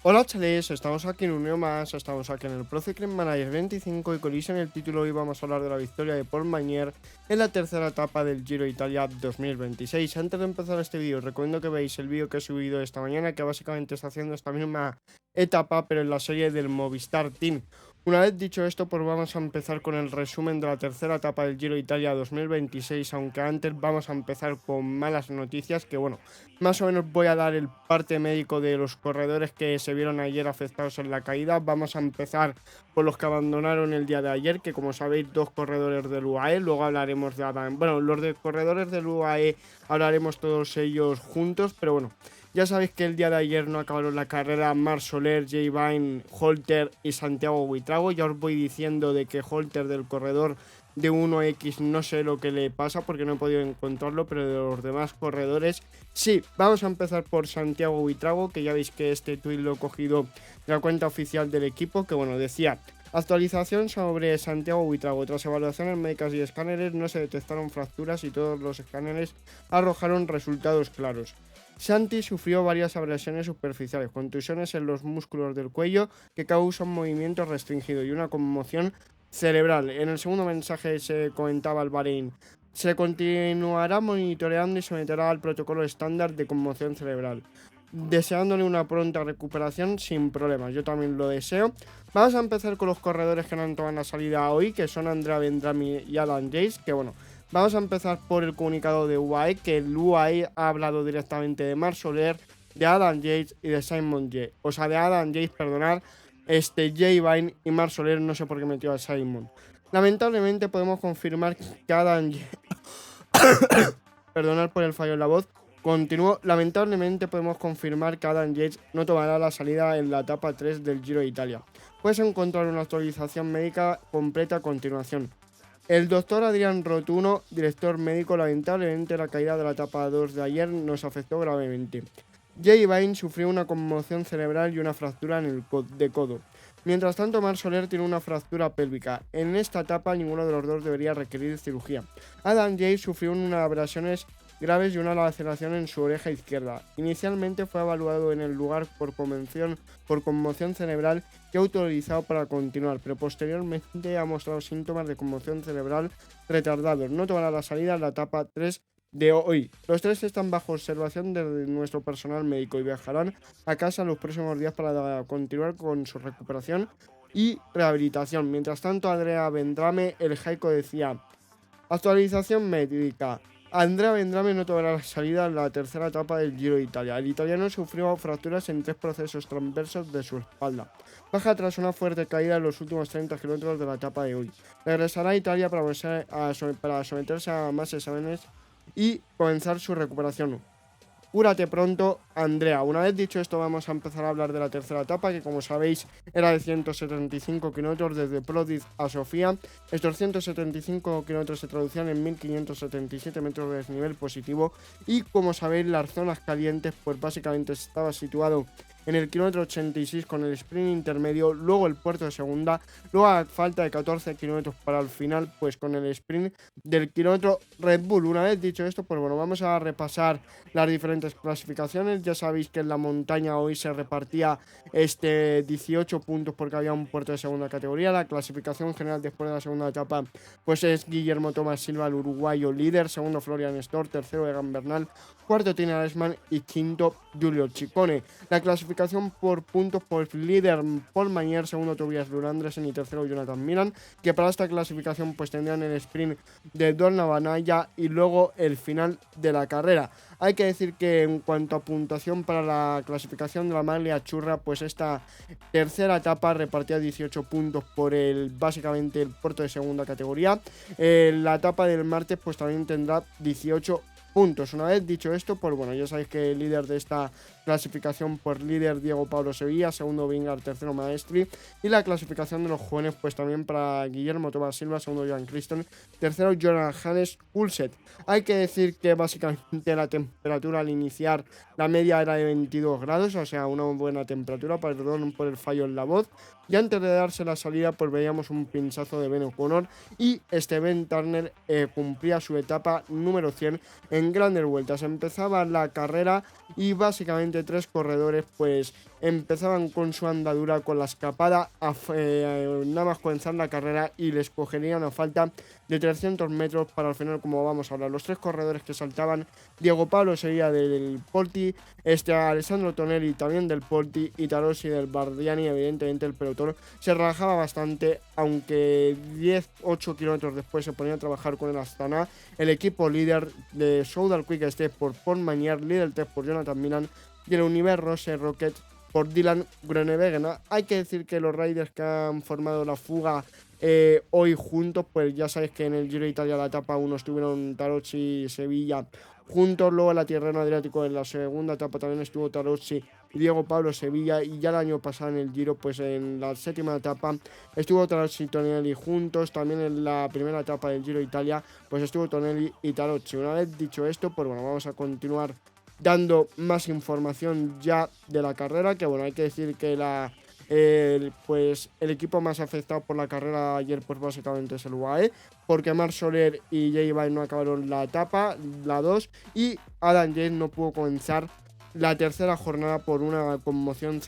Hola chavales, estamos aquí en un video más, estamos aquí en el Pro Cycling Manager 25 y con en el título hoy vamos a hablar de la victoria de Paul Magnier en la tercera etapa del Giro Italia 2026. Antes de empezar este vídeo, recomiendo que veáis el vídeo que he subido esta mañana, que básicamente está haciendo esta misma etapa, pero en la serie del Movistar Team. Una vez dicho esto, pues vamos a empezar con el resumen de la tercera etapa del Giro Italia 2026, aunque antes vamos a empezar con malas noticias, que bueno, más o menos voy a dar el parte médico de los corredores que se vieron ayer afectados en la caída. Vamos a empezar por los que abandonaron el día de ayer, que como sabéis, dos corredores del UAE. Luego hablaremos de Adam. Bueno, los de corredores del UAE hablaremos todos ellos juntos, pero bueno. Ya sabéis que el día de ayer no acabaron la carrera Marc Soler, Jay Vine, Holter y Santiago Buitrago. Ya os voy diciendo de que Holter del corredor de 1X no sé lo que le pasa porque no he podido encontrarlo, pero de los demás corredores sí. Vamos a empezar por Santiago Buitrago, que ya veis que este tuit lo he cogido de la cuenta oficial del equipo, que bueno, decía: actualización sobre Santiago Buitrago. Tras evaluaciones médicas y escáneres no se detectaron fracturas y todos los escáneres arrojaron resultados claros. Santi sufrió varias abrasiones superficiales, contusiones en los músculos del cuello que causan movimiento restringido y una conmoción cerebral. En el segundo mensaje se comentaba al Bahrein: se continuará monitoreando y someterá al protocolo estándar de conmoción cerebral, deseándole una pronta recuperación sin problemas. Yo también lo deseo. Vamos a empezar con los corredores que no han tomado la salida hoy, que son Andrea Vendrami y Adam Yates, que bueno, vamos a empezar por el comunicado de UAE, que el UAE ha hablado directamente de Marc Soler, de Adam Yates y de Simon Yates. O sea, de Adam Yates, perdonad, Jay Vine y Marc Soler, no sé por qué metió a Simon. Lamentablemente podemos confirmar que Adam Yates, perdonad por el fallo en la voz, continuó. Lamentablemente podemos confirmar que Adam Yates no tomará la salida en la etapa 3 del Giro de Italia. Puedes encontrar una actualización médica completa a continuación. El doctor Adrián Rotuno, director médico: lamentablemente la caída de la etapa 2 de ayer nos afectó gravemente. Jay Vine sufrió una conmoción cerebral y una fractura en el de codo. Mientras tanto, Marc Soler tiene una fractura pélvica. En esta etapa ninguno de los dos debería requerir cirugía. Adam Yates sufrió unas abrasiones graves y una laceración en su oreja izquierda. Inicialmente fue evaluado en el lugar por conmoción cerebral y autorizado para continuar, pero posteriormente ha mostrado síntomas de conmoción cerebral retardados. No tomará la salida en la etapa 3 de hoy. Los tres están bajo observación de nuestro personal médico y viajarán a casa los próximos días para continuar con su recuperación y rehabilitación. Mientras tanto, Andrea Vendrame, el jaico, decía: actualización médica. Andrea Vendrame no tomará la salida en la tercera etapa del Giro de Italia. El italiano sufrió fracturas en 3 procesos transversos de su espalda. Baja tras una fuerte caída en los últimos 30 kilómetros de la etapa de hoy. Regresará a Italia para someterse a más exámenes y comenzar su recuperación. Cúrate pronto, Andrea. Una vez dicho esto, vamos a empezar a hablar de la tercera etapa, que como sabéis era de 175 kilómetros desde Plodiv a Sofía. Estos 175 kilómetros se traducían en 1577 metros de desnivel positivo y, como sabéis, las zonas calientes pues básicamente estaba situado en el kilómetro 86 con el sprint intermedio, luego el puerto de segunda, luego a falta de 14 kilómetros para el final pues con el sprint del kilómetro Red Bull. Una vez dicho esto, pues bueno, vamos a repasar las diferentes clasificaciones. Ya sabéis que en la montaña hoy se repartía 18 puntos porque había un puerto de segunda categoría. La clasificación general después de la segunda etapa pues es Guillermo Tomás Silva, el uruguayo, líder; segundo Florian Storr; tercero Egan Bernal; cuarto Tina Lesman y quinto Giulio Ciccone. La clasificación por puntos, pues líder Paul Magnier, segundo Tobias Lurandresen y tercero Jonathan Milan, que para esta clasificación pues tendrían el sprint de Dorna Banaya y luego el final de la carrera. Hay que decir que en cuanto a puntuación para la clasificación de la maglia churra, pues esta tercera etapa repartía 18 puntos por básicamente el puerto de segunda categoría. La etapa del martes pues también tendrá 18 puntos. Una vez dicho esto, pues bueno, ya sabéis que el líder de esta clasificación, pues líder Diego Pablo Sevilla, segundo Vingar, tercero Maestri, y la clasificación de los jóvenes pues también para Guillermo Tomás Silva, segundo Johan Christen, tercero Johannes Ulset. Hay que decir que básicamente la temperatura al iniciar la media era de 22 grados, o sea, una buena temperatura, perdón por el fallo en la voz. Y antes de darse la salida, pues veíamos un pinchazo de Ben O'Connor y Steven Turner cumplía su etapa número 100 en grandes vueltas. Empezaba la carrera y básicamente tres corredores pues empezaban con su andadura con la escapada nada más comenzar la carrera y les cogerían a falta de 300 metros para al final, como vamos a hablar, los tres corredores que saltaban. Diego Pablo sería del Polti, Alessandro Tonelli también del Polti y Tarossi del Bardiani. Evidentemente el pelotón se relajaba bastante, aunque 10-8 kilómetros después se ponía a trabajar con el Astana. El equipo líder de Soudal Quick Step por Paul Mañar, Lidl Tech por Jonathan Milan y el Univer Rose Rocket por Dylan Groenewegen. Hay que decir que los riders que han formado la fuga hoy juntos, pues ya sabéis que en el Giro de Italia la etapa 1 estuvieron Tarocci y Sevilla juntos, luego en la Tirreno Adriático en la segunda etapa también estuvo Tarocci y Diego Pablo Sevilla, y ya el año pasado en el Giro, pues en la séptima etapa estuvo Tarocci y Tonelli juntos. También en la primera etapa del Giro de Italia pues estuvo Tonelli y Tarocci. Una vez dicho esto, pues bueno, vamos a continuar dando más información ya de la carrera, que bueno, hay que decir que pues el equipo más afectado por la carrera ayer pues básicamente es el UAE, porque Marc Soler y Jay Vine no acabaron la etapa, la 2, y Adam Yates no pudo comenzar la tercera jornada por una conmoción,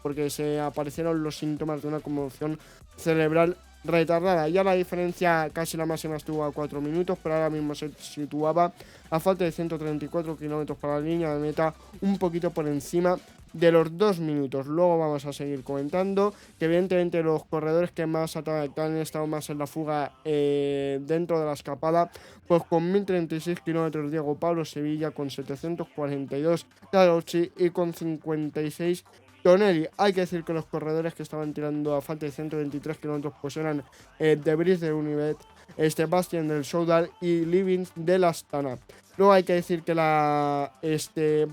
porque se aparecieron los síntomas de una conmoción cerebral retardada. Ya la diferencia casi la máxima estuvo a 4 minutos, pero ahora mismo se situaba a falta de 134 kilómetros para la línea de meta, un poquito por encima de los 2 minutos. Luego vamos a seguir comentando que evidentemente los corredores que han estado más en la fuga dentro de la escapada, pues con 1036 kilómetros Diego Pablo Sevilla, con 742 Tarocci y con 56 Tonelli. Hay que decir que los corredores que estaban tirando a falta de 123 kilómetros pues eran De Vries de Univet, Sebastián del Soudal y Livings del Astana. Luego hay que decir que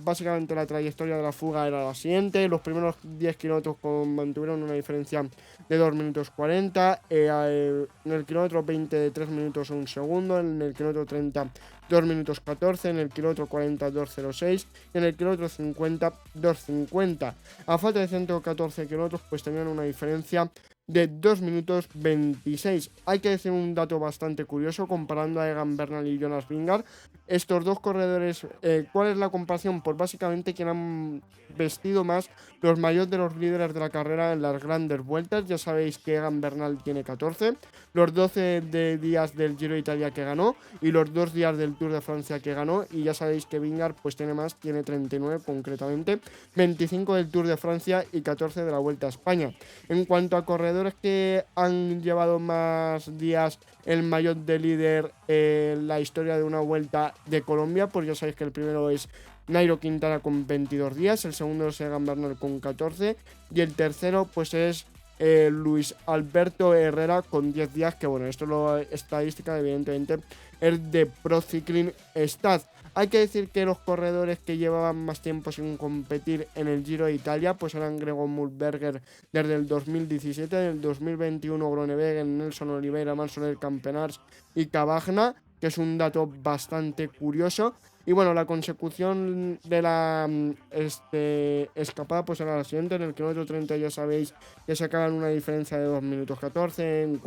básicamente la trayectoria de la fuga era la siguiente. Los primeros 10 kilómetros mantuvieron una diferencia de 2 minutos 40. En el kilómetro 20 de 3 minutos 1 segundo. En el kilómetro 30 2 minutos 14. En el kilómetro 40 2.06. Y en el kilómetro 50 2.50. A falta de 114 kilómetros pues tenían una diferencia de 2 minutos 26. Hay que decir un dato bastante curioso comparando a Egan Bernal y Jonas Vingegaard. Estos dos corredores, ¿cuál es la comparación? Pues básicamente quien han vestido más los maillots de los líderes de la carrera en las grandes vueltas. Ya sabéis que Egan Bernal tiene 14, los 12 días del Giro de Italia que ganó y los 2 días del Tour de Francia que ganó, y ya sabéis que Vingegaard pues tiene más, tiene 39 concretamente, 25 del Tour de Francia y 14 de la Vuelta a España. En cuanto a corredores que han llevado más días el maillot de líder en la historia de una vuelta de Colombia, pues ya sabéis que el primero es Nairo Quintana con 22 días, el segundo es Egan Bernal con 14 y el tercero pues es Luis Alberto Herrera con 10 días, que bueno, esto es la estadística evidentemente es de Pro Cycling Stats. Hay que decir que los corredores que llevaban más tiempo sin competir en el Giro de Italia pues eran Gregor Mulberger desde el 2017, en el 2021 Groenewegen, Nelson Oliveira, Marcel Campenars y Cavagna, que es un dato bastante curioso. Y bueno, la consecución de la escapada pues era la siguiente. En el kilómetro 30 ya sabéis que sacaban una diferencia de 2 minutos 14, en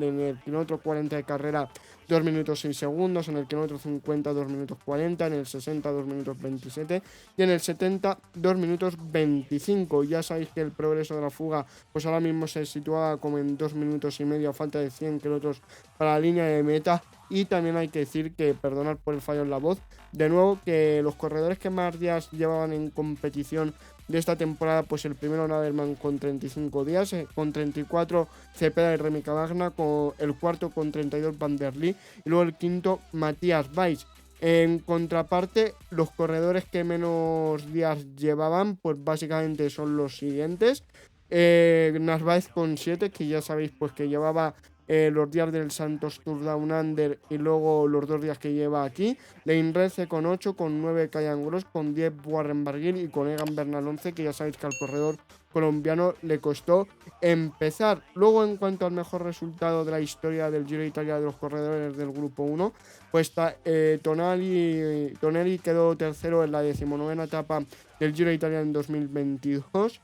el kilómetro 40 de carrera 2 minutos 6 segundos, en el kilómetro 50 2 minutos 40, en el 60 2 minutos 27 y en el 70 2 minutos 25. Ya sabéis que el progreso de la fuga pues ahora mismo se sitúa como en 2 minutos y medio a falta de 100 kilómetros para la línea de meta. Y también hay que decir que, perdonad por el fallo en la voz, de nuevo que los corredores que más días llevaban en competición de esta temporada, pues el primero Naderman con 35 días, con 34 Cepeda y Remy Cavagna, con el cuarto con 32 Van der Lee y luego el quinto Matías Weiss. En contraparte, los corredores que menos días llevaban, pues básicamente son los siguientes. Narváez con 7, que ya sabéis pues que llevaba los días del Santos Tour Down Under y luego los 2 días que lleva aquí. Leinreze con 8, con 9 Cayan Gross, con 10 Warren Barguil y con Egan Bernal 11, que ya sabéis que al corredor colombiano le costó empezar. Luego, en cuanto al mejor resultado de la historia del Giro de Italia de los corredores del grupo 1, pues Tonelli quedó tercero en la 19ª etapa del Giro de Italia en 2022.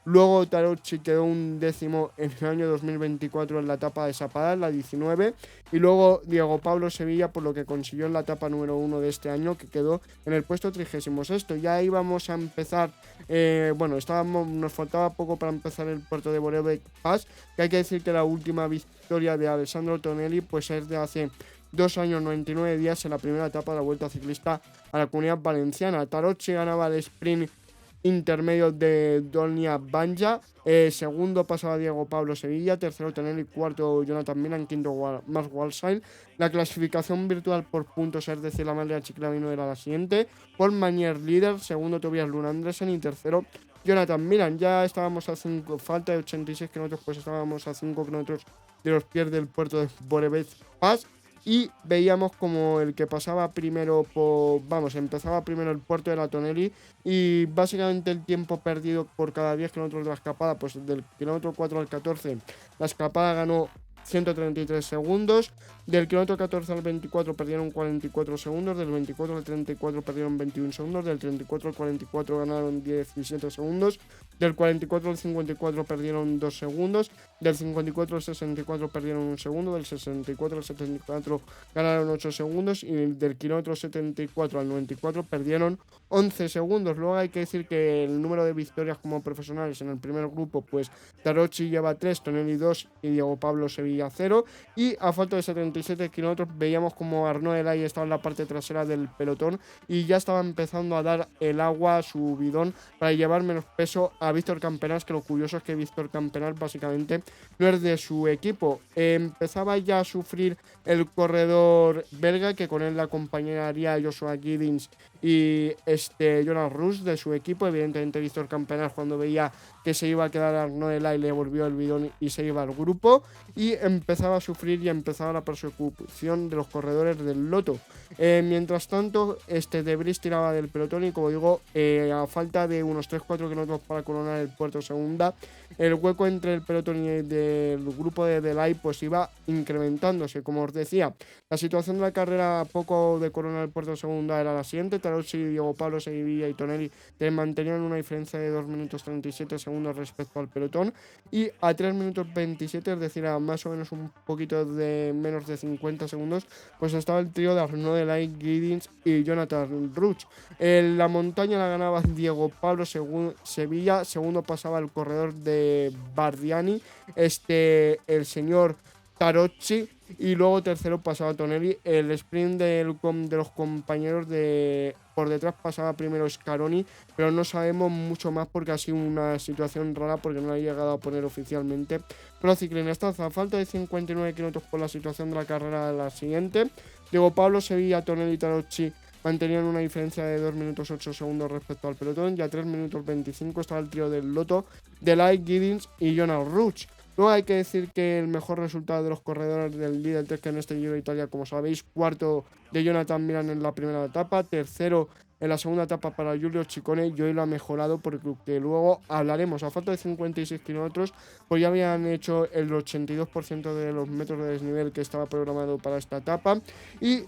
Luego Tarocci quedó un décimo en el año 2024 en la etapa de Sapad, la 19. Y luego Diego Pablo Sevilla, por lo que consiguió en la etapa número 1 de este año, que quedó en el puesto 36. Ya íbamos a empezar, nos faltaba poco para empezar el puerto de Borevec Pass, que hay que decir que la última victoria de Alessandro Tonelli pues es de hace 2 años 99 días en la primera etapa de la Vuelta Ciclista a la Comunidad Valenciana. Tarocci ganaba el sprint intermedio de Dolnia Banja, segundo pasaba Diego Pablo Sevilla, tercero Tonelli, cuarto Jonathan Milan, quinto Mark Walsall. La clasificación virtual por puntos, es decir, la media Chiclamino era la siguiente: Paul Magnier líder, segundo Tobias Lund Andresen y tercero Jonathan Milan. Ya estábamos a 5, falta de 86 kilómetros, pues estábamos a 5 kilómetros de los pies del puerto de Borevec Pass. Y veíamos como el que pasaba primero empezaba primero el puerto de la Tonelli, y básicamente el tiempo perdido por cada 10 kilómetros de la escapada, pues del kilómetro 4 al 14, la escapada ganó 133 segundos, del kilómetro 14 al 24 perdieron 44 segundos, del 24 al 34 perdieron 21 segundos, del 34 al 44 ganaron 17 segundos, del 44 al 54 perdieron 2 segundos, del 54 al 64 perdieron 1 segundo, del 64 al 74 ganaron 8 segundos y del kilómetro 74 al 94 perdieron 11 segundos. Luego hay que decir que el número de victorias como profesionales en el primer grupo, pues Tarocci lleva 3, Tonelli 2 y Diego Pablo Sevilla 0. Y a falta de 77 kilómetros veíamos como Arnaud Delay estaba en la parte trasera del pelotón y ya estaba empezando a dar el agua a su bidón para llevar menos peso a Víctor Campenas, que lo curioso es que Víctor Campenas básicamente no es de su equipo. Empezaba ya a sufrir el corredor belga, que con él la acompañaría Joshua Giddens y Jonas Rus de su equipo. Evidentemente Víctor Campenas, cuando veía que se iba a quedar Arnaud Delay, le volvió el bidón y se iba al grupo, y empezaba a sufrir y empezaba la persecución de los corredores del Lotto. Mientras tanto, De Vries tiraba del pelotón y, como digo, a falta de unos 3-4 kilómetros para coronar el puerto segunda, el hueco entre el pelotón y el del grupo de Delay pues iba incrementándose. Como os decía, la situación de la carrera a poco de coronar el puerto segunda era la siguiente: Tarocci, Diego Pablo Sevilla y Tonelli mantenían una diferencia de 2 minutos 37 segundos respecto al pelotón, y a 3 minutos 27, es decir, a más o menos un poquito de menos de 50 segundos, pues estaba el trío de Arnaud Delay, Giddens y Jonathan Rus. En la montaña la ganaba Diego Pablo Sevilla, segundo pasaba el corredor de Bardiani, el señor Tarocci, y luego tercero pasaba Tonelli. El sprint de los compañeros de por detrás pasaba primero Scaroni, pero no sabemos mucho más porque ha sido una situación rara, porque no ha llegado a poner oficialmente Pro Cycling Stats. A falta de 59 kilómetros por la situación de la carrera, la siguiente: Diego Pablo Sevilla, Tonelli y Tarocci mantenían una diferencia de 2 minutos 8 segundos respecto al pelotón, y a 3 minutos 25 estaba el trío del Lotto, Delay, Giddens y Jonas Rus. Luego hay que decir que el mejor resultado de los corredores del líder Trek en este Giro de Italia, como sabéis: cuarto de Jonathan Milan en la primera etapa, tercero en la segunda etapa para Giulio Ciccone, y hoy lo ha mejorado porque luego hablaremos. A falta de 56 kilómetros, pues ya habían hecho el 82% de los metros de desnivel que estaba programado para esta etapa, y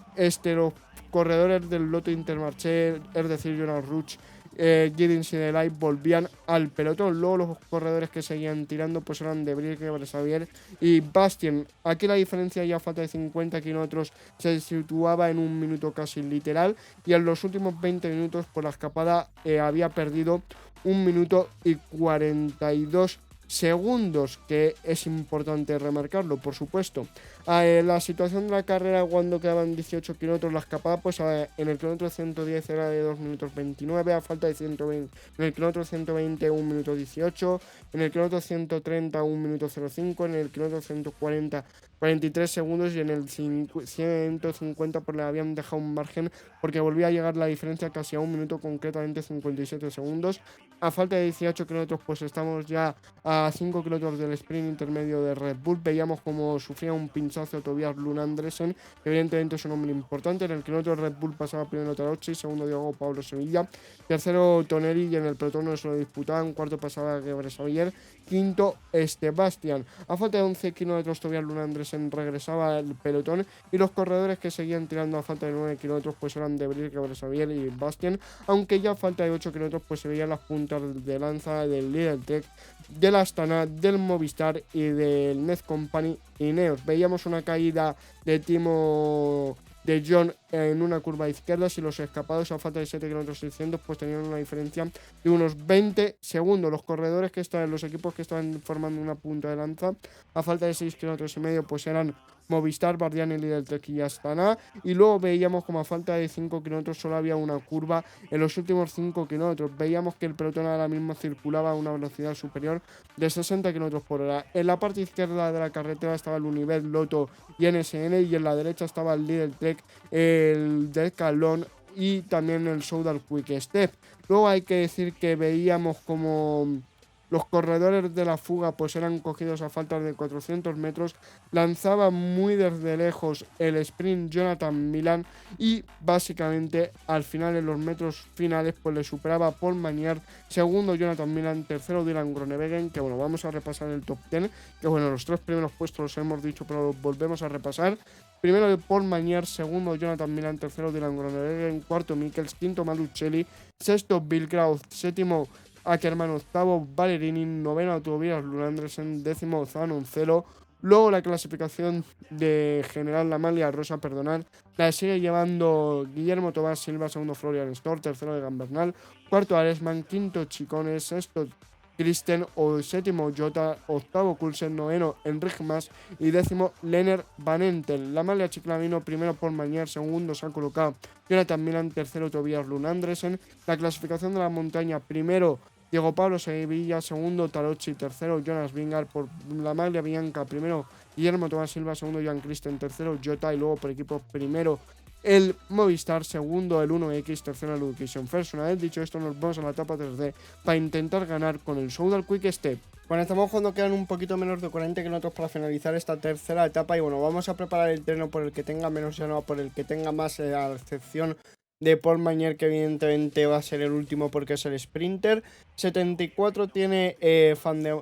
los corredores del Lotto Intermarché, es decir, Jonas Rus, Giddens y Delay, volvían al pelotón. Luego los corredores que seguían tirando pues eran De Vries, Xavier y Bastien. Aquí la diferencia, ya a falta de 50 kilómetros, se situaba en un minuto casi literal, y en los últimos 20 minutos por la escapada había perdido 1 minuto y 42 segundos, que es importante remarcarlo, por supuesto. La situación de la carrera cuando quedaban 18 kilómetros, la escapada pues en el kilómetro 110 era de 2 minutos 29, a falta de 120, en el kilómetro 120 1 minuto 18, en el kilómetro 130 1 minuto 05, en el kilómetro 140 43 segundos, y en el 150 pues le habían dejado un margen porque volvía a llegar la diferencia casi a 1 minuto, concretamente 57 segundos. A falta de 18 kilómetros pues estamos ya a 5 kilómetros del sprint intermedio de Red Bull. Veíamos como sufría un pinchazo Tobias Lund Andresen, que evidentemente es un hombre importante. En el kilómetro de Red Bull pasaba primero Tarocci, segundo Diego Pablo Sevilla, tercero Tonelli, y en el pelotón no se lo disputaban, cuarto pasaba Xavier, quinto Bastian. A falta de 11 kilómetros Tobias Lund Andresen Andresen regresaba al pelotón y los corredores que seguían tirando a falta de 9 kilómetros pues eran De Vries, Gabriel y Bastien, aunque ya a falta de 8 kilómetros pues se veían las puntas de lanza del Lidl Tech, del Astana, del Movistar y del Nez Company Ineos. Veíamos una caída de Timo de John en una curva izquierda, si los escapados a falta de 7 km 600 pues tenían una diferencia de unos 20 segundos. Los corredores que estaban, los equipos que estaban formando una punta de lanza a falta de 6 km y medio pues eran Movistar, Bardiani, Lidl Tech y Astana, y luego veíamos como a falta de 5 kilómetros solo había una curva en los últimos 5 kilómetros. Veíamos que el pelotón ahora mismo circulaba a una velocidad superior de 60 kilómetros por hora. En la parte izquierda de la carretera estaba el Univel, Lotto y NSN, y en la derecha estaba el Lidl Tech, el Decathlon y también el Soudal Quick Step. Luego hay que decir que veíamos como los corredores de la fuga pues eran cogidos a falta de 400 metros, lanzaba muy desde lejos el sprint Jonathan Milan y básicamente al final en los metros finales pues le superaba Paul Magnard, segundo Jonathan Milan, tercero Dylan Groenewegen, que bueno, vamos a repasar el top 10, que bueno, los 3 primeros puestos los hemos dicho pero los volvemos a repasar. Primero Paul Magnard, segundo Jonathan Milan, tercero Dylan Groenewegen, cuarto Mikkels, quinto Malucelli, sexto Bill Kraus, séptimo Ackermann, octavo Ballerini, noveno Tobias Lundgren, décimo Zanon-Celo. Luego la clasificación de general la Malia Rosa, la sigue llevando Guillermo Tomás Silva, segundo Florian Storr, tercero de Gambernal, cuarto Aresman, quinto Chicones, sexto Kristen, o séptimo Jota, octavo Coulsen, noveno Enric Mas y décimo Lennart Van Entel. La Malia Chiclamino, primero por Mañar, segundo se ha colocado Jonathan Milan, tercero Tobias Lundgren. La clasificación de la montaña, primero Diego Pablo Sevilla, segundo Tarocchi, tercero Jonas Vingegaard. Por la Maglia Bianca, primero Guillermo Tomás Silva, segundo Jan Kristen, tercero Jota, y luego por equipo primero el Movistar, segundo el 1X, tercero el Education First. Una vez dicho esto, nos vamos a la etapa 3D para intentar ganar con el Soudal Quick Step. Bueno, estamos cuando quedan un poquito menos de 40 kilómetros para finalizar esta tercera etapa y bueno, vamos a preparar el terreno por el que tenga menos llano, por el que tenga más, a excepción de Paul Magnard, que evidentemente va a ser el último porque es el sprinter. 74 tiene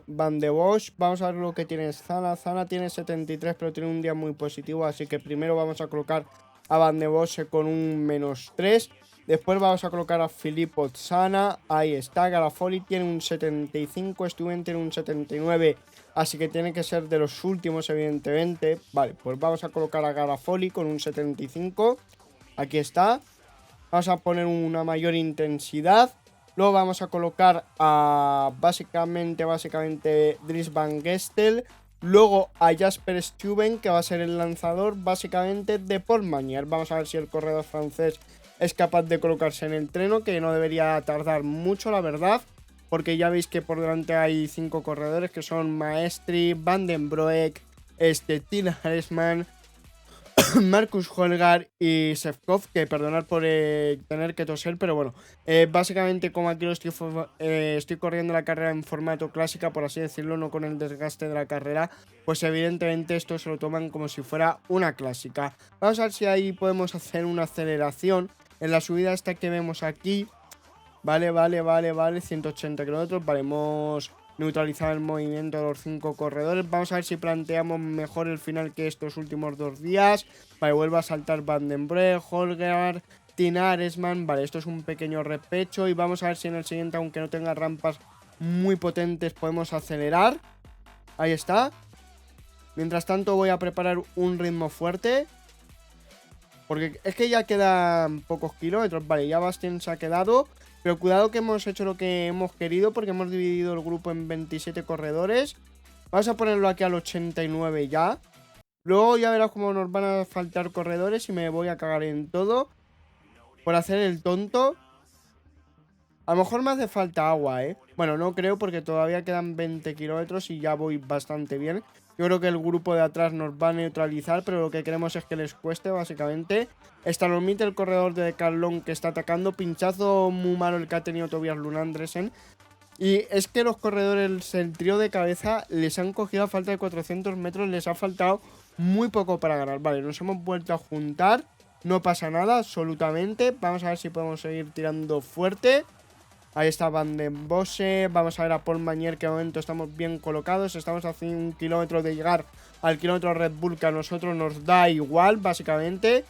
Van de Bosch. Vamos a ver lo que tiene Zana. Zana tiene 73 pero tiene un día muy positivo, así que primero vamos a colocar a Van de Bosch con un -3. Después vamos a colocar a Filippo Zana. Ahí está. Garafoli tiene un 75, Stuyven tiene un 79, así que tiene que ser de los últimos evidentemente. Vale, pues vamos a colocar a Garafoli con un 75. Aquí está. Vamos a poner una mayor intensidad. Luego vamos a colocar a básicamente Dries Van Gestel. Luego a Jasper Stuyven, que va a ser el lanzador básicamente de Paul Magnard. Vamos a ver si el corredor francés es capaz de colocarse en el treno, que no debería tardar mucho, la verdad, porque ya veis que por delante hay 5 corredores que son Maestri, Van den Broek, Tina Aresman, Marcus Holgar y Sevkov, que perdonad por tener que toser, pero bueno, básicamente como aquí lo estoy corriendo la carrera en formato clásica, por así decirlo, no con el desgaste de la carrera, pues evidentemente esto se lo toman como si fuera una clásica. Vamos a ver si ahí podemos hacer una aceleración en la subida esta que vemos aquí. Vale, 180 kilómetros, vale, hemos neutralizado el movimiento de los 5 corredores. Vamos a ver si planteamos mejor el final que estos últimos 2 días. Vale, vuelve a saltar Van den Broek, Holger, Tina Aresman. Vale, esto es un pequeño repecho y vamos a ver si en el siguiente, aunque no tenga rampas muy potentes, podemos acelerar. Ahí está. Mientras tanto voy a preparar un ritmo fuerte, porque es que ya quedan pocos kilómetros. Vale, ya Bastien se ha quedado, pero cuidado que hemos hecho lo que hemos querido, porque hemos dividido el grupo en 27 corredores. Vamos a ponerlo aquí al 89 ya. Luego ya verás cómo nos van a faltar corredores y me voy a cagar en todo por hacer el tonto. A lo mejor me hace falta agua, ¿eh? Bueno, no creo, porque todavía quedan 20 kilómetros y ya voy bastante bien. Yo creo que el grupo de atrás nos va a neutralizar, pero lo que queremos es que les cueste, básicamente. Stalomite, el corredor de Decathlon, que está atacando. Pinchazo muy malo el que ha tenido Tobias Lundgren. Y es que los corredores, el trío de cabeza, les han cogido a falta de 400 metros. Les ha faltado muy poco para ganar. Vale, nos hemos vuelto a juntar. No pasa nada, absolutamente. Vamos a ver si podemos seguir tirando fuerte. Ahí está Van den Bossche. Vamos a ver a Paul Mañer, que de momento estamos bien colocados. Estamos a 100 kilómetros de llegar al kilómetro Red Bull, que a nosotros nos da igual, básicamente.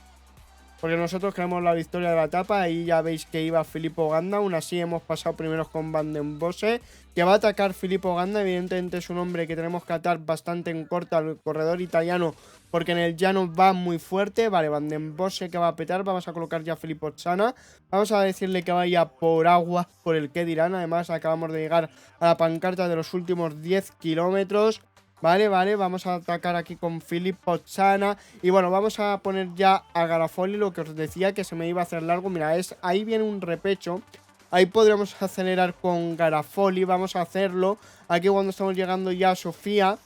Porque nosotros queremos la victoria de la etapa. Ahí ya veis que iba Filippo Ganna. Aún así hemos pasado primeros con Van den Bossche, que va a atacar Filippo Ganna. Evidentemente es un hombre que tenemos que atar bastante en corto al corredor italiano, porque en el llano va muy fuerte. Vale, Van den Bossche que va a petar. Vamos a colocar ya a Filippo Ozzana. Vamos a decirle que vaya por agua, por el que dirán. Además acabamos de llegar a la pancarta de los últimos 10 kilómetros. Vale, vamos a atacar aquí con Filippo Ozzana. Y bueno, vamos a poner ya a Garafoli, lo que os decía que se me iba a hacer largo. Mira, ahí viene un repecho. Ahí podríamos acelerar con Garafoli, vamos a hacerlo. Aquí cuando estamos llegando ya a Sofía.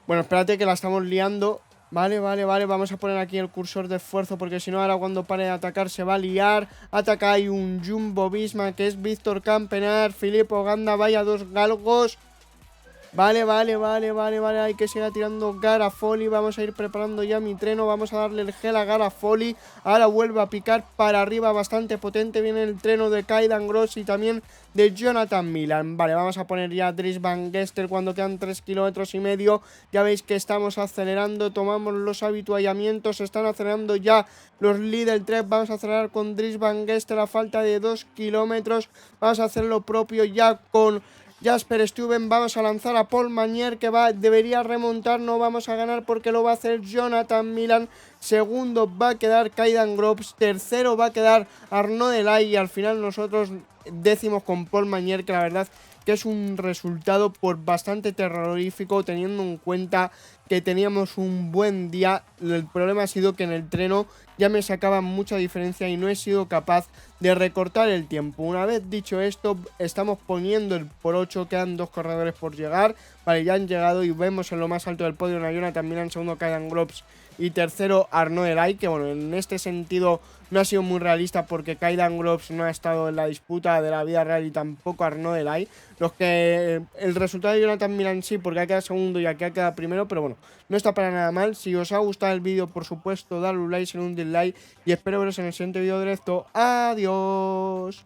Bueno, espérate que la estamos liando. Vale, vamos a poner aquí el cursor de esfuerzo, porque si no ahora cuando pare de atacar se va a liar. Ataca ahí un Jumbo Visma, que es Víctor Campenar, Filippo Ganna, vaya dos galgos. Vale, hay que seguir tirando Garafoli. Vamos a ir preparando ya mi treno. Vamos a darle el gel a Garafoli. Ahora vuelve a picar para arriba, bastante potente. Viene el treno de Kaydan Gross y también de Jonathan Milan. Vale, vamos a poner ya a Dries Van Gestel cuando quedan 3,5 kilómetros. Ya veis que estamos acelerando. Tomamos los habituallamientos. Están acelerando ya los Lidl Trek. Vamos a acelerar con Dries Van Gestel a falta de 2 kilómetros. Vamos a hacer lo propio ya con Jasper Stuyven. Vamos a lanzar a Paul Mañer, que debería remontar. No vamos a ganar porque lo va a hacer Jonathan Milan. Segundo va a quedar Kaydan Gross. Tercero va a quedar Arnaud Delay. Y al final nosotros décimos con Paul Mañer, que la verdad que es un resultado bastante terrorífico, teniendo en cuenta que teníamos un buen día. El problema ha sido que en el treno ya me sacaba mucha diferencia y no he sido capaz de recortar el tiempo. Una vez dicho esto, estamos poniendo el por 8, quedan 2 corredores por llegar. Vale, ya han llegado y vemos en lo más alto del podio a Jonathan Milan, segundo Kaydan Gross y tercero Arnaud Delay, que bueno, en este sentido no ha sido muy realista porque Kaydan Gross no ha estado en la disputa de la vida real y tampoco Arnaud Delay. El resultado de Jonathan Milan sí, porque ha quedado segundo y aquí ha quedado primero, pero bueno, no está para nada mal. Si os ha gustado el vídeo, por supuesto, dadle un like, un dislike y espero veros en el siguiente vídeo directo. ¡Adiós!